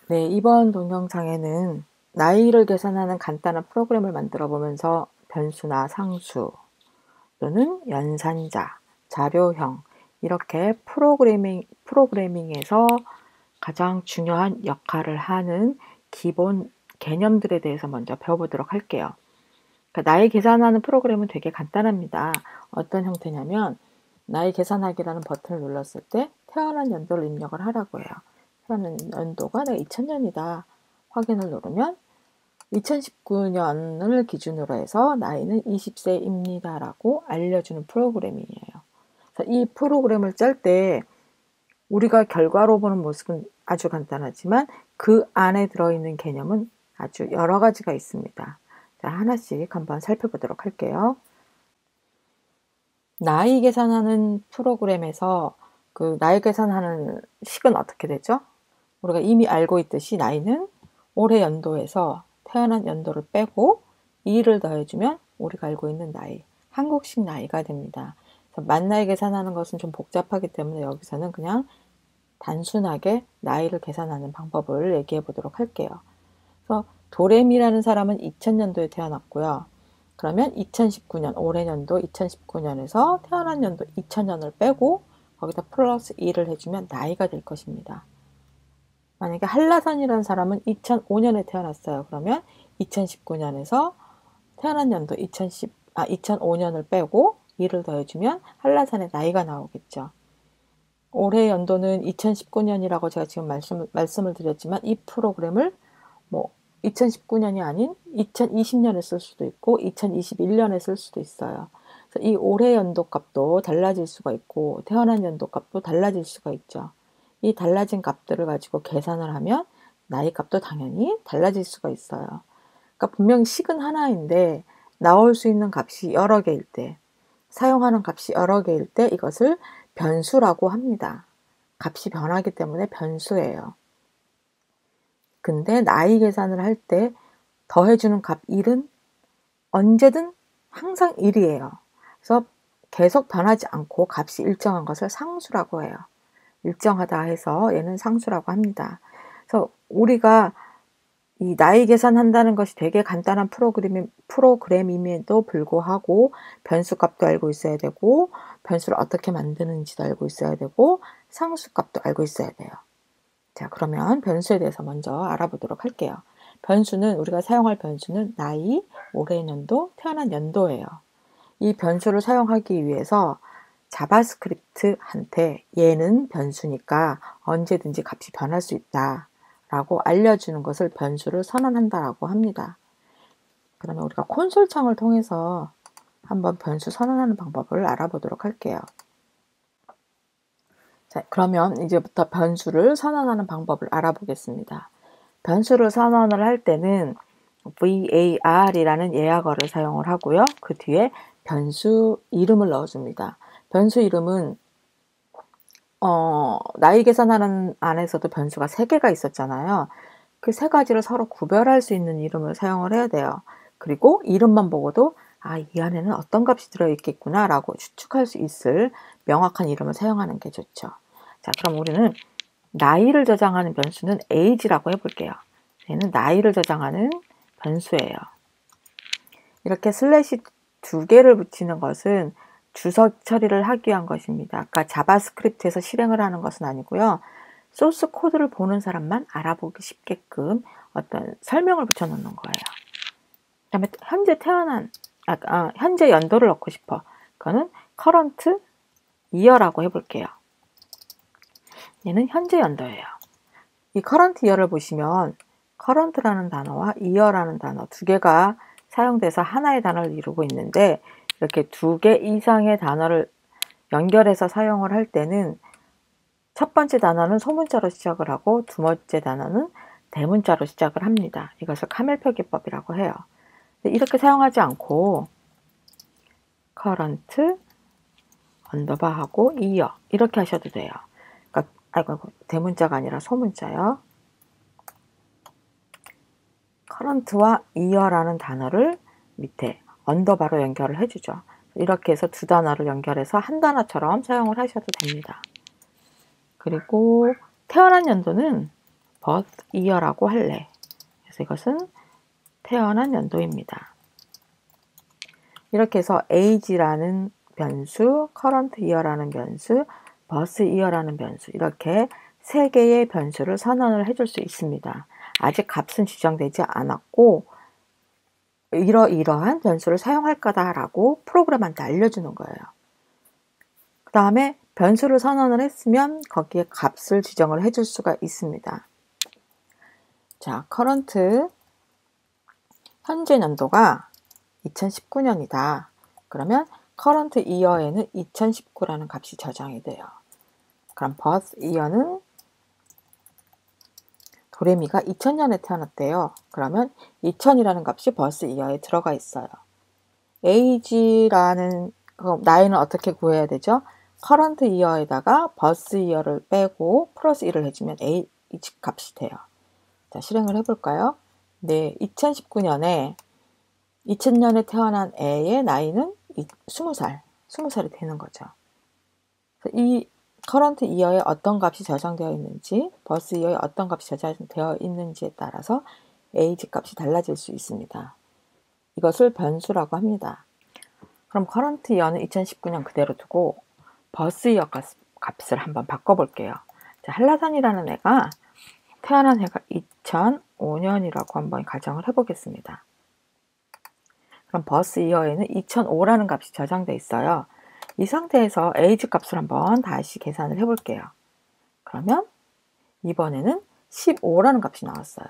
네, 이번 동영상에는 나이를 계산하는 간단한 프로그램을 만들어 보면서 변수나 상수 또는 연산자, 자료형 이렇게 프로그래밍에서 가장 중요한 역할을 하는 기본 개념들에 대해서 먼저 배워보도록 할게요. 그러니까 나이 계산하는 프로그램은 되게 간단합니다. 어떤 형태냐면 나이 계산하기라는 버튼을 눌렀을 때 태어난 연도를 입력을 하라고 해요. 태어난 연도가 내가 2000년이다. 확인을 누르면 2019년을 기준으로 해서 나이는 20세입니다. 라고 알려주는 프로그래밍이에요. 그래서 이 프로그램을 짤 때 우리가 결과로 보는 모습은 아주 간단하지만 그 안에 들어있는 개념은 아주 여러 가지가 있습니다. 자, 하나씩 한번 살펴보도록 할게요. 나이 계산하는 프로그램에서 그 나이 계산하는 식은 어떻게 되죠? 우리가 이미 알고 있듯이 나이는 올해 연도에서 태어난 연도를 빼고 2를 더해주면 우리가 알고 있는 나이, 한국식 나이가 됩니다. 만 나이 계산하는 것은 좀 복잡하기 때문에 여기서는 그냥 단순하게 나이를 계산하는 방법을 얘기해 보도록 할게요. 그래서 도레미라는 사람은 2000년도에 태어났고요. 그러면 2019년, 올해 연도 2019년에서 태어난 연도 2000년을 빼고 거기다 플러스 2를 해주면 나이가 될 것입니다. 만약에 한라산이라는 사람은 2005년에 태어났어요. 그러면 2019년에서 태어난 연도 2005년을 빼고 2를 더해주면 한라산의 나이가 나오겠죠. 올해 연도는 2019년이라고 제가 지금 말씀을 드렸지만 이 프로그램을 2019년이 아닌 2020년에 쓸 수도 있고 2021년에 쓸 수도 있어요. 그래서 이 올해 연도 값도 달라질 수가 있고 태어난 연도 값도 달라질 수가 있죠. 이 달라진 값들을 가지고 계산을 하면 나이 값도 당연히 달라질 수가 있어요. 그러니까 분명히 식은 하나인데 나올 수 있는 값이 여러 개일 때, 사용하는 값이 여러 개일 때 이것을 변수라고 합니다. 값이 변하기 때문에 변수예요. 근데 나이 계산을 할 때 더해주는 값 1은 언제든 항상 1이에요. 그래서 계속 변하지 않고 값이 일정한 것을 상수라고 해요. 일정하다 해서 얘는 상수라고 합니다. 그래서 우리가 이 나이 계산한다는 것이 되게 간단한 프로그램임에도 불구하고 변수값도 알고 있어야 되고 변수를 어떻게 만드는지도 알고 있어야 되고 상수값도 알고 있어야 돼요. 자, 그러면 변수에 대해서 먼저 알아보도록 할게요. 변수는 우리가 사용할 변수는 나이, 올해 연도, 태어난 연도예요. 이 변수를 사용하기 위해서 자바스크립트한테 얘는 변수니까 언제든지 값이 변할 수 있다 라고 알려주는 것을 변수를 선언한다라고 합니다. 그러면 우리가 콘솔 창을 통해서 한번 변수 선언하는 방법을 알아보도록 할게요. 자, 그러면 이제부터 변수를 선언하는 방법을 알아보겠습니다. 변수를 선언을 할 때는 var이라는 예약어를 사용을 하고요. 그 뒤에 변수 이름을 넣어줍니다. 변수 이름은 나이 계산하는 안에서도 변수가 3개가 있었잖아요. 그 3가지를 서로 구별할 수 있는 이름을 사용을 해야 돼요. 그리고 이름만 보고도 이 안에는 어떤 값이 들어있겠구나 라고 추측할 수 있을 명확한 이름을 사용하는 게 좋죠. 자, 그럼 우리는 나이를 저장하는 변수는 age라고 해볼게요. 얘는 나이를 저장하는 변수예요. 이렇게 슬래시 2개를 붙이는 것은 주석 처리를 하기 위한 것입니다. 아까 자바스크립트에서 실행을 하는 것은 아니고요. 소스 코드를 보는 사람만 알아보기 쉽게끔 어떤 설명을 붙여놓는 거예요. 그 다음에 현재 연도를 넣고 싶어. 그거는 current year라고 해볼게요. 얘는 현재 연도예요. 이 current year를 보시면 current라는 단어와 year라는 단어 2개가 사용돼서 하나의 단어를 이루고 있는데 이렇게 2개 이상의 단어를 연결해서 사용을 할 때는 첫 번째 단어는 소문자로 시작을 하고 두 번째 단어는 대문자로 시작을 합니다. 이것을 카멜표기법이라고 해요. 이렇게 사용하지 않고 current 언더바하고 year 이렇게 하셔도 돼요. 그러니까 대문자가 아니라 소문자요. current와 year라는 단어를 밑에 언더바로 연결을 해주죠. 이렇게 해서 2단어를 연결해서 한 단어처럼 사용을 하셔도 됩니다. 그리고 태어난 연도는 birth year라고 할래. 그래서 이것은 태어난 연도입니다. 이렇게 해서 age라는 변수, current year라는 변수, birth year라는 변수, 이렇게 3개의 변수를 선언을 해줄 수 있습니다. 아직 값은 지정되지 않았고 이러이러한 변수를 사용할 거다라고 프로그램한테 알려주는 거예요. 그 다음에 변수를 선언을 했으면 거기에 값을 지정을 해줄 수가 있습니다. 자, current 현재 연도가 2019년이다. 그러면 current year에는 2019라는 값이 저장이 돼요. 그럼 birth year는 도레미가 2000년에 태어났대요. 그러면 2000이라는 값이 birth year에 들어가 있어요. age라는 나이는 어떻게 구해야 되죠? current year에다가 birth year를 빼고 플러스 1을 해주면 age 값이 돼요. 자, 실행을 해볼까요? 네, 2019년에 2000년에 태어난 애의 나이는 20살이 되는 거죠. 이 current year에 어떤 값이 저장되어 있는지, birth year에 어떤 값이 저장되어 있는지에 따라서 age 값이 달라질 수 있습니다. 이것을 변수라고 합니다. 그럼 current year는 2019년 그대로 두고 birth year 값을 한번 바꿔볼게요. 자, 한라산이라는 애가 태어난 해가 2005년이라고 한번 가정을 해보겠습니다. 그럼 birth year에는 2005라는 값이 저장되어 있어요. 이 상태에서 age 값을 한번 다시 계산을 해볼게요. 그러면 이번에는 15라는 값이 나왔어요.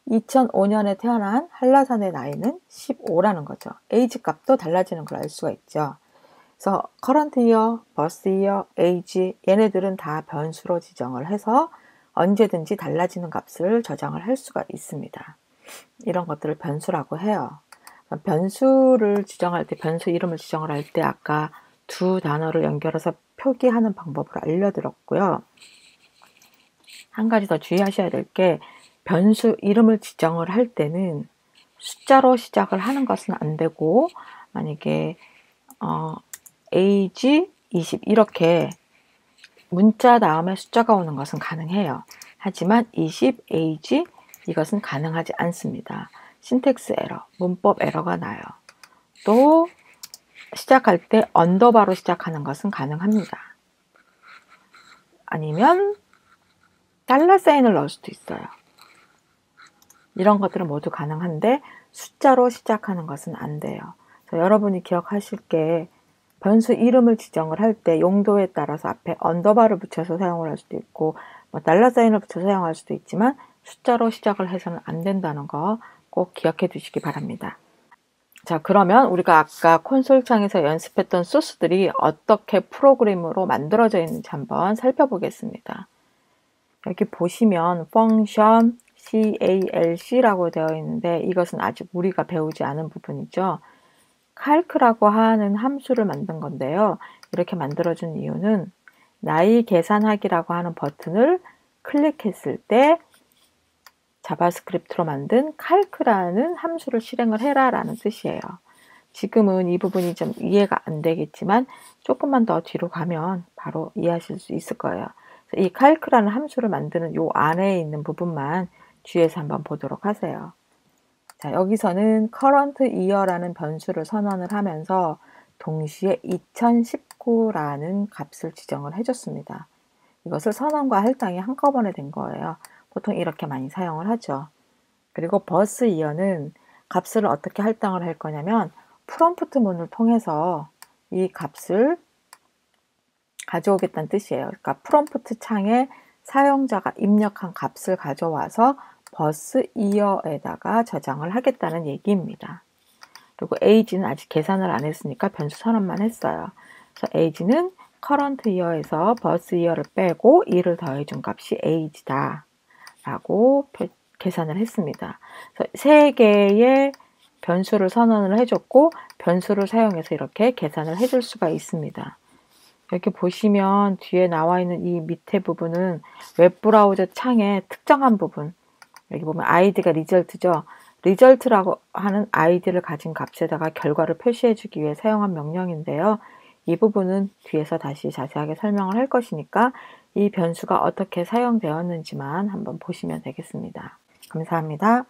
2005년에 태어난 한라산의 나이는 15라는 거죠. age 값도 달라지는 걸 알 수가 있죠. 그래서 current year, birth year, age 얘네들은 다 변수로 지정을 해서 언제든지 달라지는 값을 저장을 할 수가 있습니다. 이런 것들을 변수라고 해요. 변수를 지정할 때, 변수 이름을 지정을 할 때 아까 두 단어를 연결해서 표기하는 방법을 알려드렸고요. 한 가지 더 주의하셔야 될 게 변수 이름을 지정을 할 때는 숫자로 시작을 하는 것은 안 되고 만약에 age 20 이렇게 문자 다음에 숫자가 오는 것은 가능해요. 하지만 20, age 이것은 가능하지 않습니다. 신텍스 에러, 문법 에러가 나요. 또 시작할 때 언더바로 시작하는 것은 가능합니다. 아니면 달러 사인을 넣을 수도 있어요. 이런 것들은 모두 가능한데 숫자로 시작하는 것은 안 돼요. 그래서 여러분이 기억하실 게 변수 이름을 지정을 할 때 용도에 따라서 앞에 언더바를 붙여서 사용을 할 수도 있고 달러 사인을 붙여서 사용할 수도 있지만 숫자로 시작을 해서는 안 된다는 거 꼭 기억해 두시기 바랍니다. 자, 그러면 우리가 아까 콘솔 창에서 연습했던 소스들이 어떻게 프로그램으로 만들어져 있는지 한번 살펴보겠습니다. 여기 보시면 function calc라고 되어 있는데 이것은 아직 우리가 배우지 않은 부분이죠. calc라고 하는 함수를 만든 건데요. 이렇게 만들어준 이유는 나이 계산하기라고 하는 버튼을 클릭했을 때 자바스크립트로 만든 calc라는 함수를 실행을 해라 라는 뜻이에요. 지금은 이 부분이 좀 이해가 안 되겠지만 조금만 더 뒤로 가면 바로 이해하실 수 있을 거예요. 이 calc라는 함수를 만드는 요 안에 있는 부분만 주의해서 한번 보도록 하세요. 자, 여기서는 current year라는 변수를 선언을 하면서 동시에 2019라는 값을 지정을 해줬습니다. 이것을 선언과 할당이 한꺼번에 된 거예요. 보통 이렇게 많이 사용을 하죠. 그리고 birth year는 값을 어떻게 할당을 할 거냐면 프롬프트 문을 통해서 이 값을 가져오겠다는 뜻이에요. 그러니까 프롬프트 창에 사용자가 입력한 값을 가져와서 birth year에다가 저장을 하겠다는 얘기입니다. 그리고 age는 아직 계산을 안 했으니까 변수 선언만 했어요. 그래서 age는 current year에서 birth year를 빼고 2를 더해준 값이 age다 라고 계산을 했습니다. 그래서 3개의 변수를 선언을 해줬고 변수를 사용해서 이렇게 계산을 해줄 수가 있습니다. 여기 보시면 뒤에 나와 있는 이 밑에 부분은 웹브라우저 창의 특정한 부분, 여기 보면 id가 result죠. result라고 하는 id를 가진 값에다가 결과를 표시해 주기 위해 사용한 명령인데요. 이 부분은 뒤에서 다시 자세하게 설명을 할 것이니까 이 변수가 어떻게 사용되었는지만 한번 보시면 되겠습니다. 감사합니다.